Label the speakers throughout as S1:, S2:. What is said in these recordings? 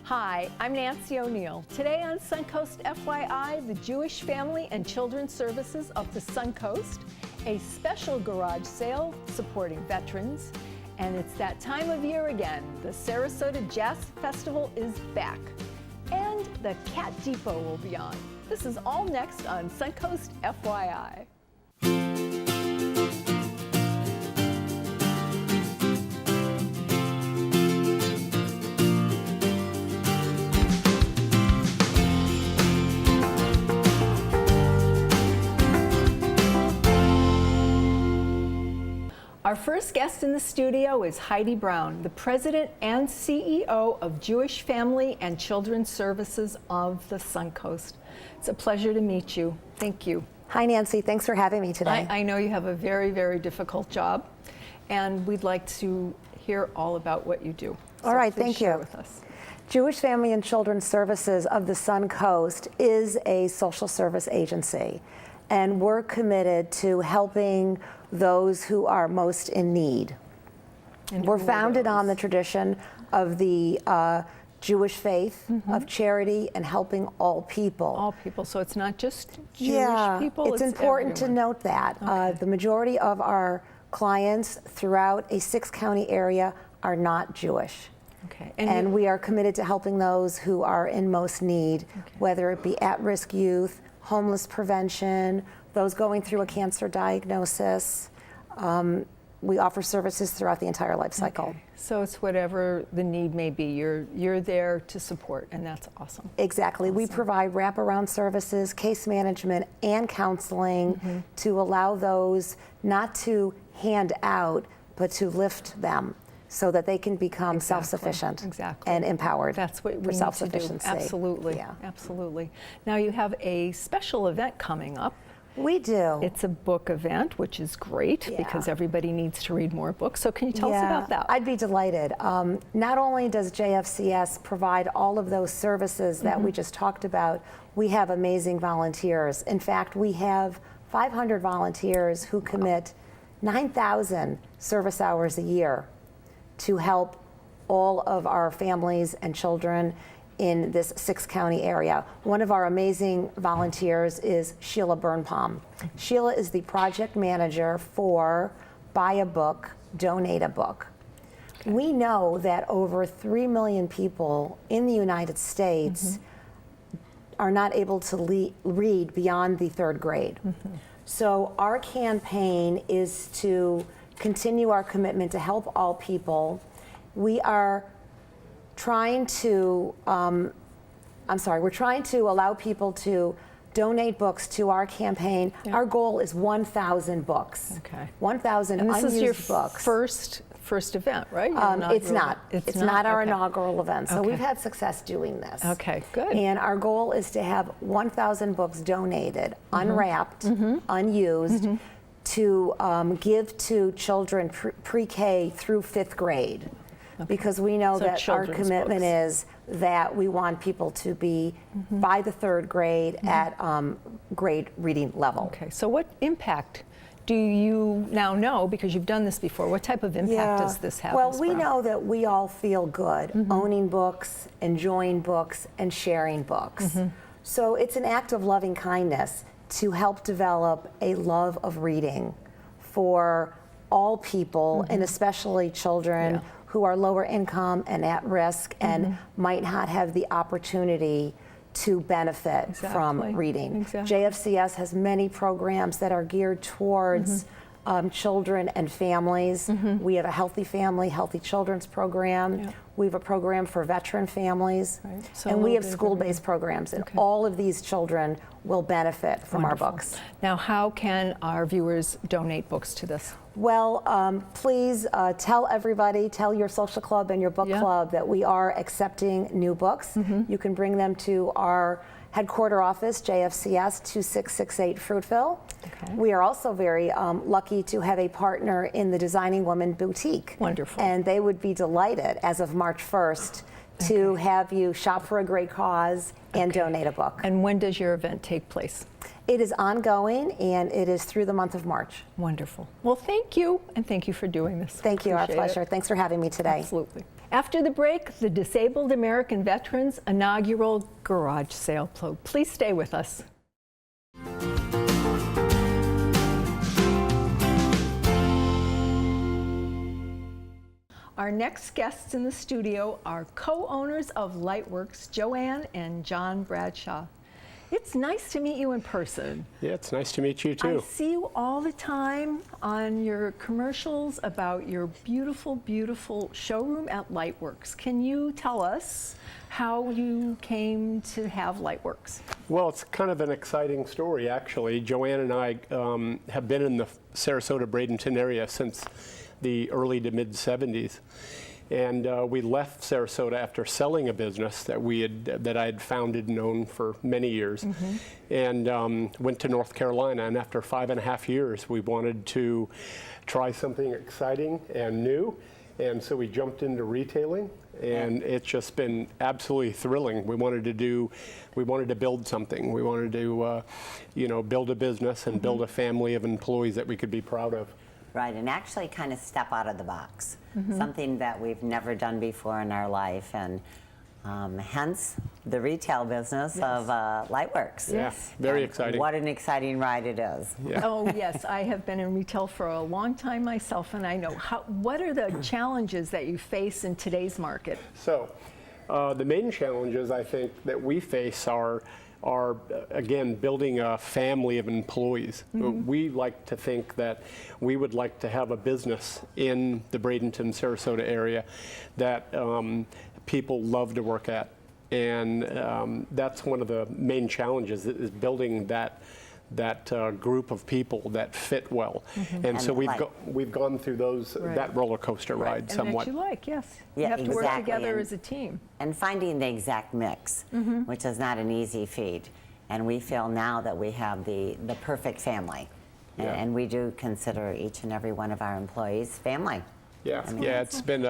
S1: Hi, I'm Nancy O'Neill. Today on Suncoast FYI, the Jewish Family and Children's Services of the Suncoast, a special garage sale supporting veterans, and it's that time of year again. The Sarasota Jazz Festival is back, and the Cat Depot will be on. This is all next on Suncoast FYI. Our first guest in the studio is Heidi Brown, the President and CEO of Jewish Family and Children's Services of the Suncoast. It's a pleasure to meet you. Thank you.
S2: Hi, Nancy. Thanks for having me today.
S1: I know you have a very, very difficult job, and we'd like to hear all about what you do.
S2: All right, thank
S1: share
S2: you.
S1: With us.
S2: Jewish Family and Children's Services of the Suncoast is a social service agency, and we're committed to helping those who are most in need.
S1: And
S2: we're founded on the tradition of the Jewish faith, of charity and helping all people.
S1: All people, so it's not just Jewish people?
S2: It's important
S1: everyone.
S2: to note that.
S1: Okay.
S2: The majority of our clients throughout a 6-county area are not Jewish.
S1: Okay.
S2: And we are committed to helping those who are in most need, whether it be at-risk youth, homeless prevention, those going through a cancer diagnosis. We offer services throughout the entire life cycle.
S1: Okay. So it's whatever the need may be, you're there to support, and that's awesome.
S2: Exactly.
S1: Awesome.
S2: We provide wraparound services, case management, and counseling to allow those not to hand out, but to lift them so that they can become self-sufficient and empowered.
S1: That's what we
S2: for
S1: need
S2: self-sufficiency.
S1: to do. Absolutely.
S2: Yeah.
S1: Absolutely. Now you have a special event coming up.
S2: We do.
S1: It's a book event, which is great because everybody needs to read more books. So can you tell us about that?
S2: I'd be delighted. Not only does JFCS provide all of those services that we just talked about, we have amazing volunteers. In fact, we have 500 volunteers who commit 9,000 service hours a year to help all of our families and children in this 6-county area. One of our amazing volunteers is Sheila Birnbaum. Sheila is the project manager for Buy a Book, Donate a Book. Okay. We know that over 3 million people in the United States are not able to read beyond the 3rd grade. So our campaign is to continue our commitment to help all people. We are trying to, we're trying to allow people to donate books to our campaign. Our goal is 1,000 books.
S1: Okay.
S2: 1,000
S1: unused
S2: books.
S1: And this is your first event, right?
S2: It's not. It's not our inaugural event. So we've had success doing this.
S1: Okay, good.
S2: And our goal is to have 1,000 books donated, unwrapped, unused, to give to children pre-K through 5th grade. Because we know that our commitment is that we want people to be by the 3rd grade at grade reading level.
S1: Okay, so what impact do you now know, because you've done this before, what type of impact does this have?
S2: Well, we know that we all feel good owning books, enjoying books, and sharing books. So it's an act of loving kindness to help develop a love of reading for all people, and especially children who are lower income and at risk and might not have the opportunity to benefit from reading. JFCS has many programs that are geared towards children and families. We have a Healthy Family, Healthy Children's program. We have a program for veteran families. So and we have school-based programs. And all of these children will benefit from our books.
S1: Now, how can our viewers donate books to this?
S2: Well, please tell everybody, tell your social club and your book club that we are accepting new books. You can bring them to our headquarter office, JFCS 2668 Fruitville. We are also very lucky to have a partner in the Designing Woman Boutique.
S1: Wonderful.
S2: And they would be delighted, as of March 1st, to have you shop for a great cause and donate a book.
S1: And when does your event take place?
S2: It is ongoing, and it is through the month of March.
S1: Wonderful. Well, thank you, and thank you for doing this.
S2: Thank you, our
S1: Appreciate
S2: pleasure.
S1: it.
S2: Thanks for having me today.
S1: Absolutely. After the break, the Disabled American Veterans inaugural garage sale. Please stay with us. Our next guests in the studio are co-owners of Lightworks, Joanne and John Bradshaw. It's nice to meet you in person.
S3: Yeah, it's nice to meet you too.
S1: I see you all the time on your commercials about your beautiful, beautiful showroom at Lightworks. Can you tell us how you came to have Lightworks?
S3: Well, it's kind of an exciting story, actually. Joanne and I have been in the Sarasota, Bradenton area since the early to mid 70s. And we left Sarasota after selling a business that I had founded and owned for many years, and went to North Carolina. And after 5.5 years, we wanted to try something exciting and new, and so we jumped into retailing. And it's just been absolutely thrilling. We wanted to build something. We wanted to, build a business and build a family of employees that we could be proud of.
S4: Right, and actually kind of step out of the box, something that we've never done before in our life, and hence the retail business of Lightworks.
S3: Yes, very exciting.
S4: What an exciting ride it is.
S3: Yeah.
S1: Oh yes, I have been in retail for a long time myself, and I know what are the challenges that you face in today's market?
S3: So, the main challenges I think that we face are again, building a family of employees. We like to think that we would like to have a business in the Bradenton, Sarasota area that people love to work at. And that's one of the main challenges, is building that group of people that fit well. And so we've gone through that roller coaster ride somewhat.
S1: And that you like, yes.
S4: Yeah,
S1: you have to work
S4: exactly.
S1: together as a team.
S4: And finding the exact mix, which is not an easy feat. And we feel now that we have the perfect family.
S3: Yeah.
S4: And we do consider each and every one of our employees family.
S3: Yeah, it's been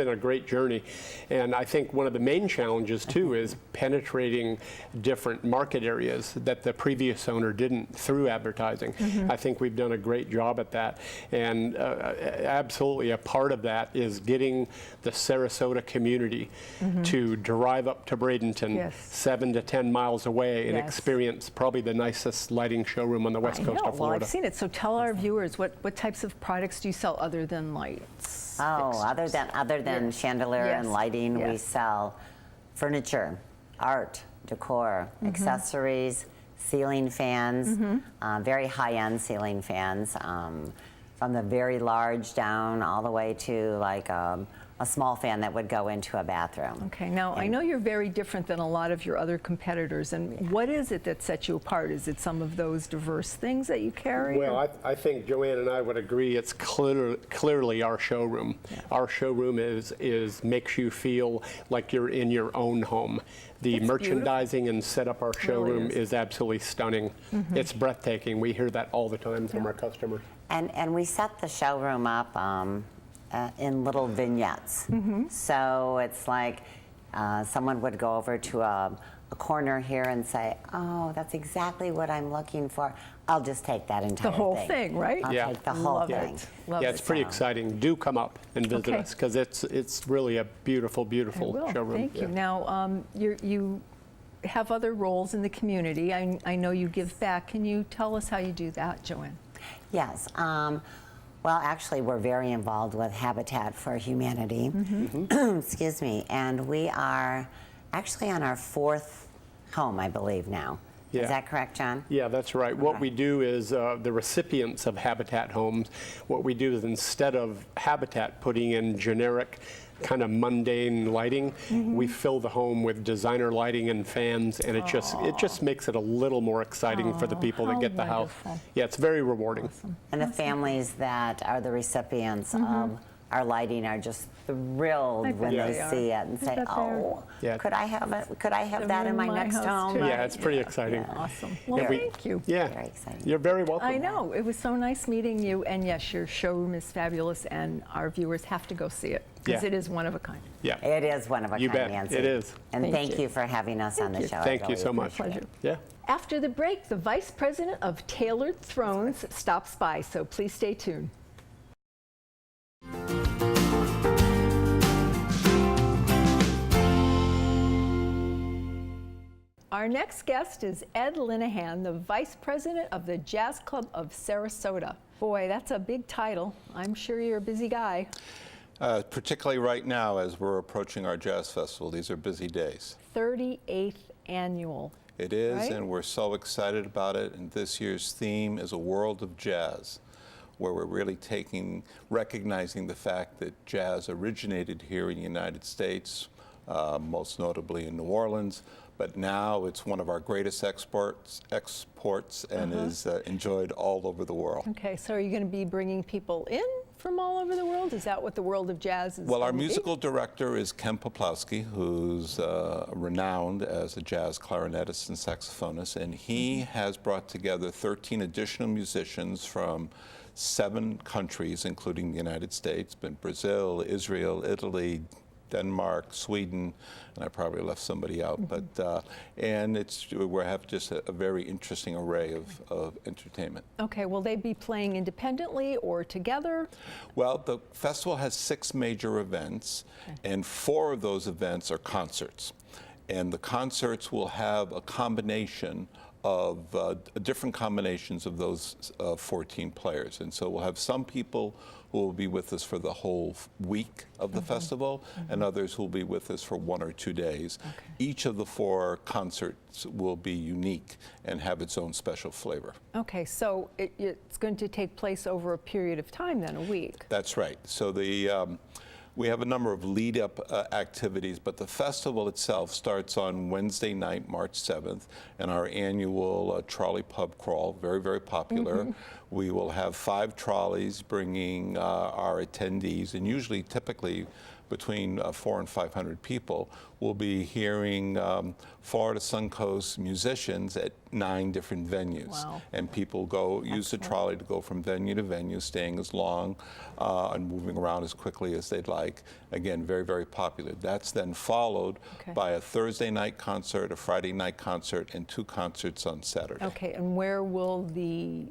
S3: a great journey, and I think one of the main challenges too is penetrating different market areas that the previous owner didn't through advertising. I think we've done a great job at that, and absolutely a part of that is getting the Sarasota community to drive up to Bradenton, 7 to 10 miles away, and experience probably the nicest lighting showroom on the west coast of Florida.
S1: Well, I've seen it. So tell our viewers what types of products do you sell other than lights?
S4: Oh, other than chandelier and lighting, we sell furniture, art, decor, accessories, ceiling fans, very high-end ceiling fans, from the very large down all the way to like a small fan that would go into a bathroom.
S1: Okay, now I know you're very different than a lot of your other competitors, and what is it that sets you apart? Is it some of those diverse things that you carry?
S3: Well, I think Joanne and I would agree it's clearly our showroom. Yeah. Our showroom makes you feel like you're in your own home. The merchandising and set up our showroom is absolutely stunning. It's breathtaking. We hear that all the time from our customers.
S4: And we set the showroom up in little vignettes. So it's like someone would go over to a corner here and say, oh, that's exactly what I'm looking for. I'll just take that entire thing.
S1: The whole thing, right?
S4: I'll take the whole thing.
S3: Yeah, it's pretty exciting. Do come up and visit us, because it's really a beautiful, beautiful showroom.
S1: Thank you. Now, you have other roles in the community. I know you give back. Can you tell us how you do that, Joanne?
S4: Yes. Well, actually, we're very involved with Habitat for Humanity. Excuse me. And we are actually on our 4th home, I believe, now.
S3: Yeah.
S4: Is that correct, John?
S3: Yeah, that's right. What we do is the recipients of Habitat homes, what we do is instead of Habitat putting in generic kind of mundane lighting, we fill the home with designer lighting and fans, and it just makes it a little more exciting for the people that get the house. Yeah, it's very rewarding.
S1: Awesome.
S4: And the families that are the recipients of our lighting are just thrilled when
S1: bet
S4: they
S1: they are.
S4: see it and say,
S1: bet they are.
S4: "Oh,
S3: Yeah.
S4: could I have it? Could I have that in my next
S1: house,
S4: home?"
S1: too.
S3: Yeah, it's pretty exciting.
S1: Awesome. Well,
S3: Yeah, we-
S1: thank you.
S3: Yeah,
S4: Very exciting.
S3: you're very welcome.
S1: I know. It was so nice meeting you. And yes, your showroom is fabulous, and our viewers have to go see it because
S3: Yeah.
S1: it is one of a kind.
S3: Yeah.
S4: It is one of a
S3: You
S4: kind,
S3: bet.
S4: Nancy.
S3: It is.
S4: And
S1: Thank
S4: thank
S1: you.
S4: you for having us on the
S1: you.
S4: show. I
S3: Thank you
S4: really
S3: so much.
S4: appreciate it.
S3: Yeah.
S1: After the break, the Vice President of Tailored Thrones stops by, so please stay tuned. Our next guest is Ed Linehan, the Vice President of the Jazz Club of Sarasota. Boy, that's a big title. I'm sure you're a busy guy.
S5: Particularly right now as we're approaching our jazz festival. These are busy days.
S1: 38th annual.
S5: It is,
S1: Right?
S5: and we're so excited about it. And this year's theme is a world of jazz, where we're really recognizing the fact that jazz originated here in the United States, most notably in New Orleans. But now it's one of our greatest exports and is enjoyed all over the world.
S1: Okay, so are you going to be bringing people in from all over the world? Is that what the world of jazz is?
S5: Well, our
S1: going to be?
S5: musical director is Ken Poplowski, who's renowned as a jazz clarinetist and saxophonist, and he has brought together 13 additional musicians from 7 countries, including the United States, but Brazil, Israel, Italy, Denmark, Sweden, and I probably left somebody out, but and we have just a very interesting array of entertainment.
S1: Okay, will they be playing independently or together?
S5: Well, the festival has 6 major events, and 4 of those events are concerts. And the concerts will have a combination of different combinations of those 14 players. And so we'll have some people who will be with us for the whole week of the festival, and others who will be with us for 1 or 2 days.
S1: Okay.
S5: Each of the 4 concerts will be unique and have its own special flavor.
S1: Okay, so it's going to take place over a period of time then, a week.
S5: That's right. So we have a number of lead-up activities, but the festival itself starts on Wednesday night, March 7th, and our annual trolley pub crawl, very, very popular. We will have 5 trolleys bringing our attendees, and typically between 400 and 500 people. We'll be hearing Florida Suncoast musicians at 9 different venues.
S1: Wow.
S5: And people use the trolley to go from venue to venue, staying as long and moving around as quickly as they'd like. Again, very, very popular. That's then followed by a Thursday night concert, a Friday night concert, and 2 concerts on Saturday.
S1: Okay, and where will the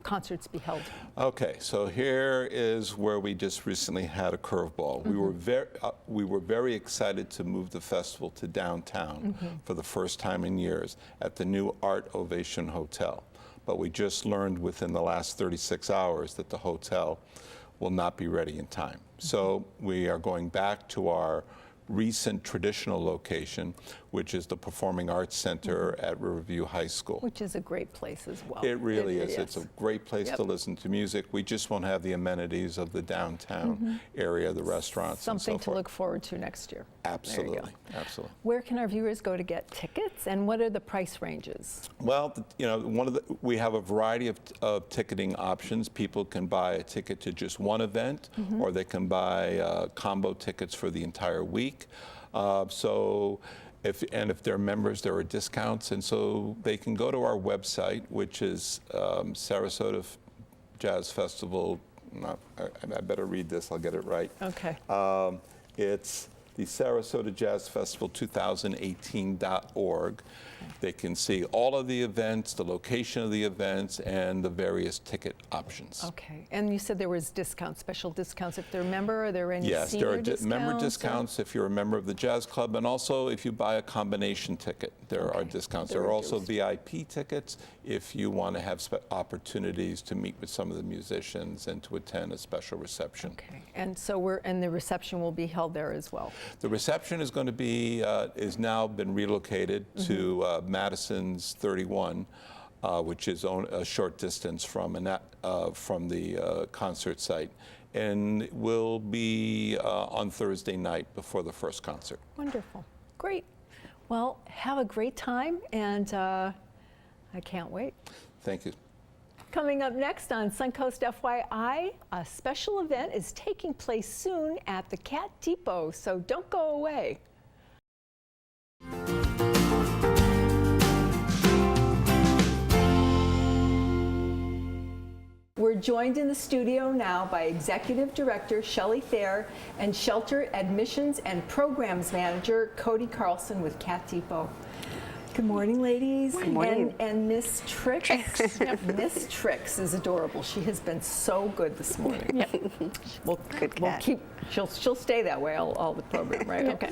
S1: concerts be held?
S5: Okay, so here is where we just recently had a curveball. We were very excited to move the festival to downtown for the first time in years at the new Art Ovation Hotel. But we just learned within the last 36 hours that the hotel will not be ready in time. So we are going back to our recent traditional location, which is the Performing Arts Center at Riverview High School.
S1: Which is a great place as well.
S5: It really is. It's
S1: yes.
S5: a great place to listen to music. We just won't have the amenities of the downtown area, the restaurants
S1: Something
S5: and so
S1: to
S5: forth.
S1: look forward to next year.
S5: Absolutely, absolutely.
S1: Where can our viewers go to get tickets, and what are the price ranges?
S5: Well, we have a variety of ticketing options. People can buy a ticket to just one event, or they can buy combo tickets for the entire week. If they're members, there are discounts, and so they can go to our website, which is Sarasota Jazz Festival. I better read this, I'll get it right.
S1: Okay.
S5: It's the Sarasota Jazz Festival 2018.org. They can see all of the events, the location of the events, and the various ticket options.
S1: Okay, and you said there was discounts, special discounts if they're a member. Are there any
S5: Yes, there
S1: senior
S5: are
S1: discounts?
S5: member discounts if you're a member of the Jazz Club, and also if you buy a combination ticket, there are discounts. There are also VIP tickets if you want to have opportunities to meet with some of the musicians and to attend a special reception.
S1: Okay, and so the reception will be held there as well.
S5: The reception is going to be is now been relocated to Madison's 31, which is a short distance from the concert site, and will be on Thursday night before the first concert.
S1: Wonderful, great. Well, have a great time, and I can't wait.
S5: Thank you.
S1: coming up next on Suncoast FYI. A special event is taking place soon at the Cat Depot, so don't go away. We're joined in the studio now by Executive Director Shelley Thayer and Shelter Admissions and Programs Manager Cody Carlson with Cat Depot. Good morning, ladies.
S6: Good morning.
S1: And Miss Trix. Miss Trix is adorable. She has been so good this morning.
S6: Yep.
S1: We'll keep. She'll stay that way all the program, right? Okay.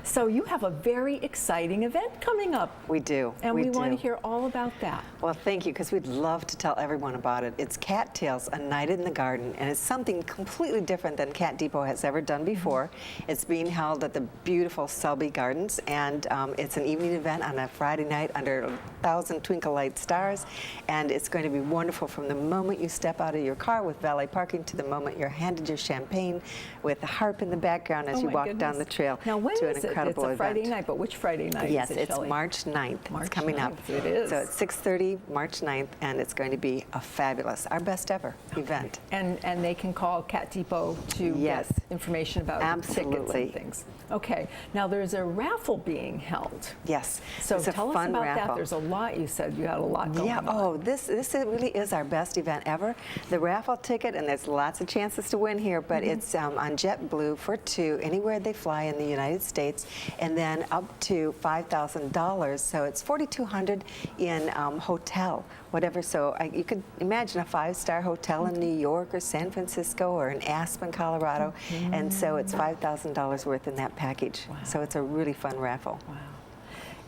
S1: So you have a very exciting event coming up.
S6: We do.
S1: And we want to hear all about that.
S6: Well, thank you, because we'd love to tell everyone about it. It's Cattails, A Night in the Garden, and it's something completely different than Cat Depot has ever done before. It's being held at the beautiful Selby Gardens, and it's an evening event on a Friday night under 1,000 twinkle light stars, and it's going to be wonderful from the moment you step out of your car with valet parking to the moment you're handed your champagne with a harp in the background as you walk down the trail.
S1: Now, when
S6: to
S1: is
S6: an incredible
S1: it? It's a Friday
S6: event.
S1: night, but which Friday night
S6: Yes,
S1: is it,
S6: it's
S1: Shelley?
S6: March 9th.
S1: March
S6: it's coming
S1: 9th.
S6: up.
S1: It is.
S6: So it's 6:30, March 9th, and it's going to be a fabulous, our best ever event.
S1: And they can call Cat Depot to
S6: Yes.
S1: get information about tickets
S6: Absolutely.
S1: and things. Okay. Now there's a raffle being held.
S6: Yes.
S1: So
S6: it's a
S1: tell us
S6: fun
S1: about
S6: raffle.
S1: that. There's a lot. You said you had a lot going on.
S6: Oh, this really is our best event ever. The raffle ticket, and there's lots of chances to win here, but it's on JetBlue for two, anywhere they fly in the United States, and then up to $5,000. So it's $4,200 in hotel, whatever. So you could imagine a 5-star hotel in New York or San Francisco or in Aspen, Colorado, and so it's $5,000 worth in that package.
S1: Wow.
S6: So it's a really fun raffle.
S1: Wow.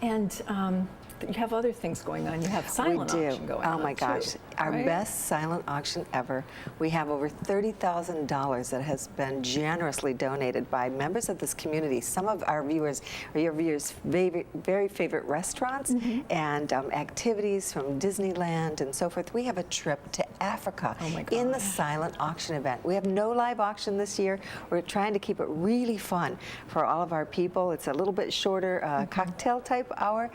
S1: And you have other things going on. You have silent auction going on.
S6: Oh my gosh,
S1: too,
S6: our
S1: right?
S6: best silent auction ever. We have over $30,000 that has been generously donated by members of this community. Some of our viewers are your viewers' very favorite restaurants and activities from Disneyland and so forth. We have a trip to Africa in the silent auction event. We have no live auction this year. We're trying to keep it really fun for all of our people. It's a little bit shorter cocktail type hour.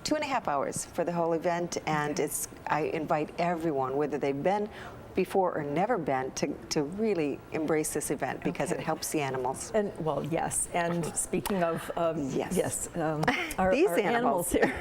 S6: 2.5 hours for the whole event, and I invite everyone, whether they've been before or never been, to really embrace this event because it helps the animals.
S1: And well, yes. And speaking of our
S6: These
S1: animals here,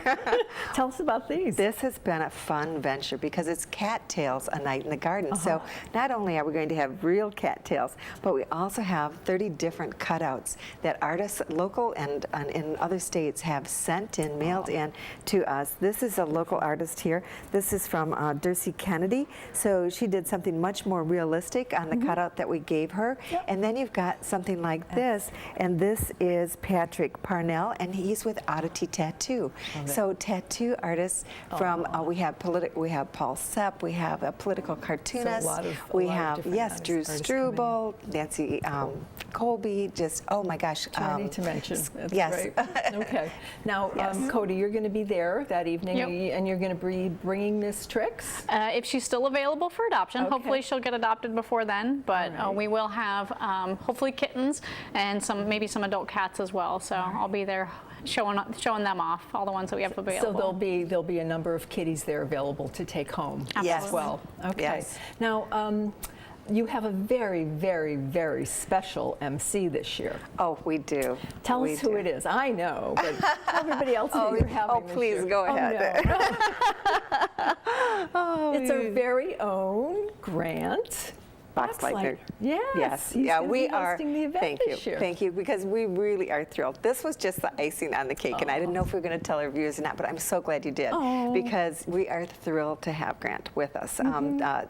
S1: tell us about these.
S6: This has been a fun venture because it's Cattails, A Night in the Garden. So not only are we going to have real cattails, but we also have 30 different cutouts that artists, local and in other states, have sent in, mailed in to us. This is a local artist here. This is from Daughtry Kennedy. So she did something much more realistic on the cutout that we gave her. And then you've got something like this, and this is Patrick Parnell, and he's with Oddity Tattoo. So tattoo artists from we have Paul Sepp, we have a political cartoonist, we have Drew Struble, Nancy Colby. Just oh my gosh,
S1: too many to mention. That's
S6: yes.
S1: Right. Okay. Now, Cody, you're going to be there that evening, and you're going to be bringing Miss Trix.
S7: If she's still available for adoption. Hopefully she'll get adopted before then, but we will have hopefully kittens and maybe some adult cats as well. So I'll be there showing them off, all the ones that we have available.
S1: So there'll be a number of kitties there available to take home as well. Okay.
S6: Yes.
S1: Now, you have a very, very, very special MC this year.
S6: Oh, we do.
S1: Tell us who it is. I know, but tell everybody else who you're having this
S6: please
S1: year.
S6: go ahead.
S1: It's our very own Grant
S6: Boxleitner.
S1: Yes.
S6: He's gonna
S1: we
S6: be
S1: are.
S6: hosting
S1: The event this year.
S6: Thank you, because we really are thrilled. This was just the icing on the cake, and I didn't know if we were going to tell our viewers or not, but I'm so glad you did, because we are thrilled to have Grant with us.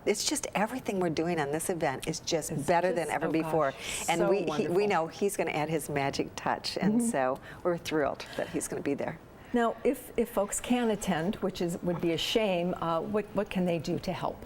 S6: It's just everything we're doing on this event is just better than ever before, and
S1: so
S6: we know he's going to add his magic touch, and so we're thrilled that he's going to be there.
S1: Now, if folks can attend, which would be a shame, what can they do to help?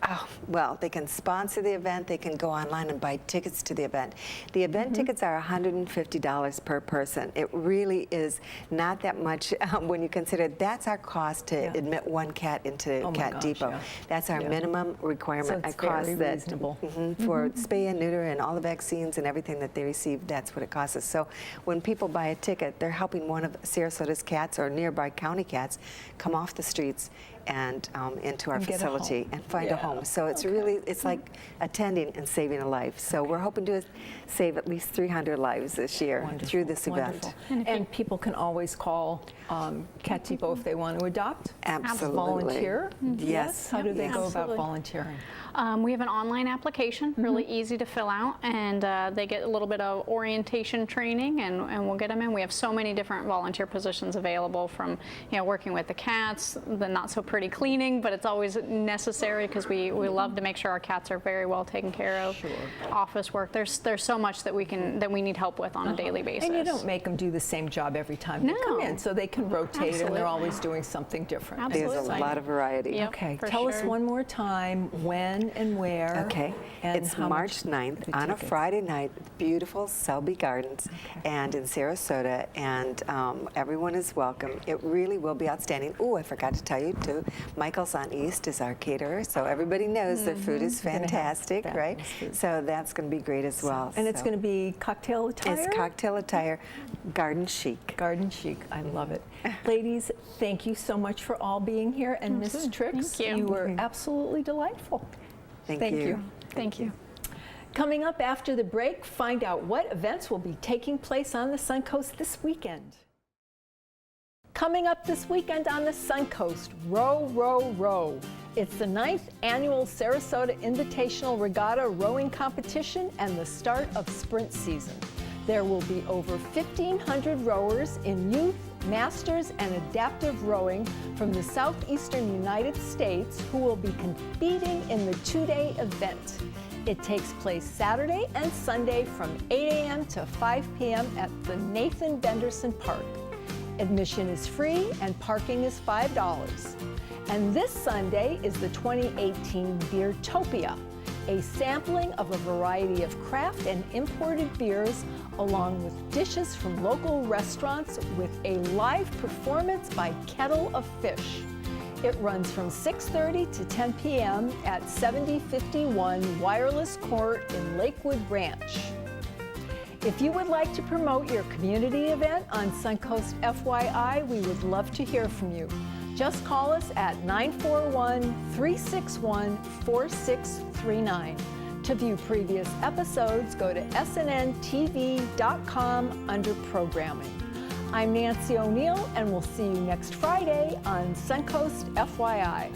S6: Oh, well, they can sponsor the event. They can go online and buy tickets to the event. The event tickets are $150 per person. It really is not that much when you consider that's our cost to admit one cat into Cat Depot. That's our minimum requirement.
S1: So it's
S6: cost
S1: very
S6: that
S1: reasonable.
S6: For spay and neuter and all the vaccines and everything that they receive, that's what it costs us. So when people buy a ticket, they're helping one of Sarasota's cats or nearby county cats come off the streets and into our
S1: And get a
S6: facility
S1: home.
S6: and find a
S1: Yeah.
S6: home. So it's really, it's like attending and saving a life. So we're hoping to save at least 300 lives this year through this event.
S1: Wonderful. And people can always call Cat Depot if they want to adopt?
S6: Absolutely.
S1: Volunteer?
S6: Yes.
S1: How do they go about
S7: Absolutely.
S1: volunteering?
S7: We have an online application, really easy to fill out, and they get a little bit of orientation training, and we'll get them in. We have so many different volunteer positions available, from working with the cats, the not so pretty cleaning, but it's always necessary because we love to make sure our cats are very well taken care of.
S1: Sure.
S7: Office work. There's so much that we need help with on a daily basis.
S1: And you don't make them do the same job every time they come in, so they can rotate and
S7: Absolutely.
S1: they're always doing something different.
S7: Absolutely.
S6: There's a lot of variety.
S7: Yep,
S1: Okay,
S7: for
S1: tell us
S7: sure.
S1: one more time when and where.
S6: Okay,
S1: and
S6: it's
S1: how
S6: March
S1: much
S6: 9th
S1: the
S6: on a
S1: tickets.
S6: Friday night, beautiful Selby Gardens and in Sarasota, and everyone is welcome. It really will be outstanding. Oh, I forgot to tell you too, Michael's on East is our caterer, so everybody knows their food is
S1: They're gonna have
S6: fantastic, right?
S1: fabulous food.
S6: So that's going to be great as well.
S1: And it's
S6: So
S1: going to be cocktail attire?
S6: It's cocktail attire, garden chic.
S1: Garden chic. I love it. Ladies, thank you so much for all being here. And Mrs. Trix,
S7: Thank you.
S1: were absolutely delightful.
S6: Thank you.
S7: Thank you.
S1: Coming up after the break, find out what events will be taking place on the Suncoast this weekend. Coming up this weekend on the Suncoast, Row, Row, Row. It's the 9th annual Sarasota Invitational Regatta Rowing Competition and the start of sprint season. There will be over 1,500 rowers in youth, masters, and adaptive rowing from the southeastern United States who will be competing in the two-day event. It takes place Saturday and Sunday from 8 a.m. to 5 p.m. at the Nathan Benderson Park. Admission is free and parking is $5. And this Sunday is the 2018 Beertopia, a sampling of a variety of craft and imported beers, along with dishes from local restaurants, with a live performance by Kettle of Fish. It runs from 6:30 to 10 p.m. at 7051 Wireless Court in Lakewood Ranch. If you would like to promote your community event on Suncoast FYI, we would love to hear from you. Just call us at 941-361-4639. To view previous episodes, go to snntv.com under Programming. I'm Nancy O'Neill, and we'll see you next Friday on Suncoast FYI.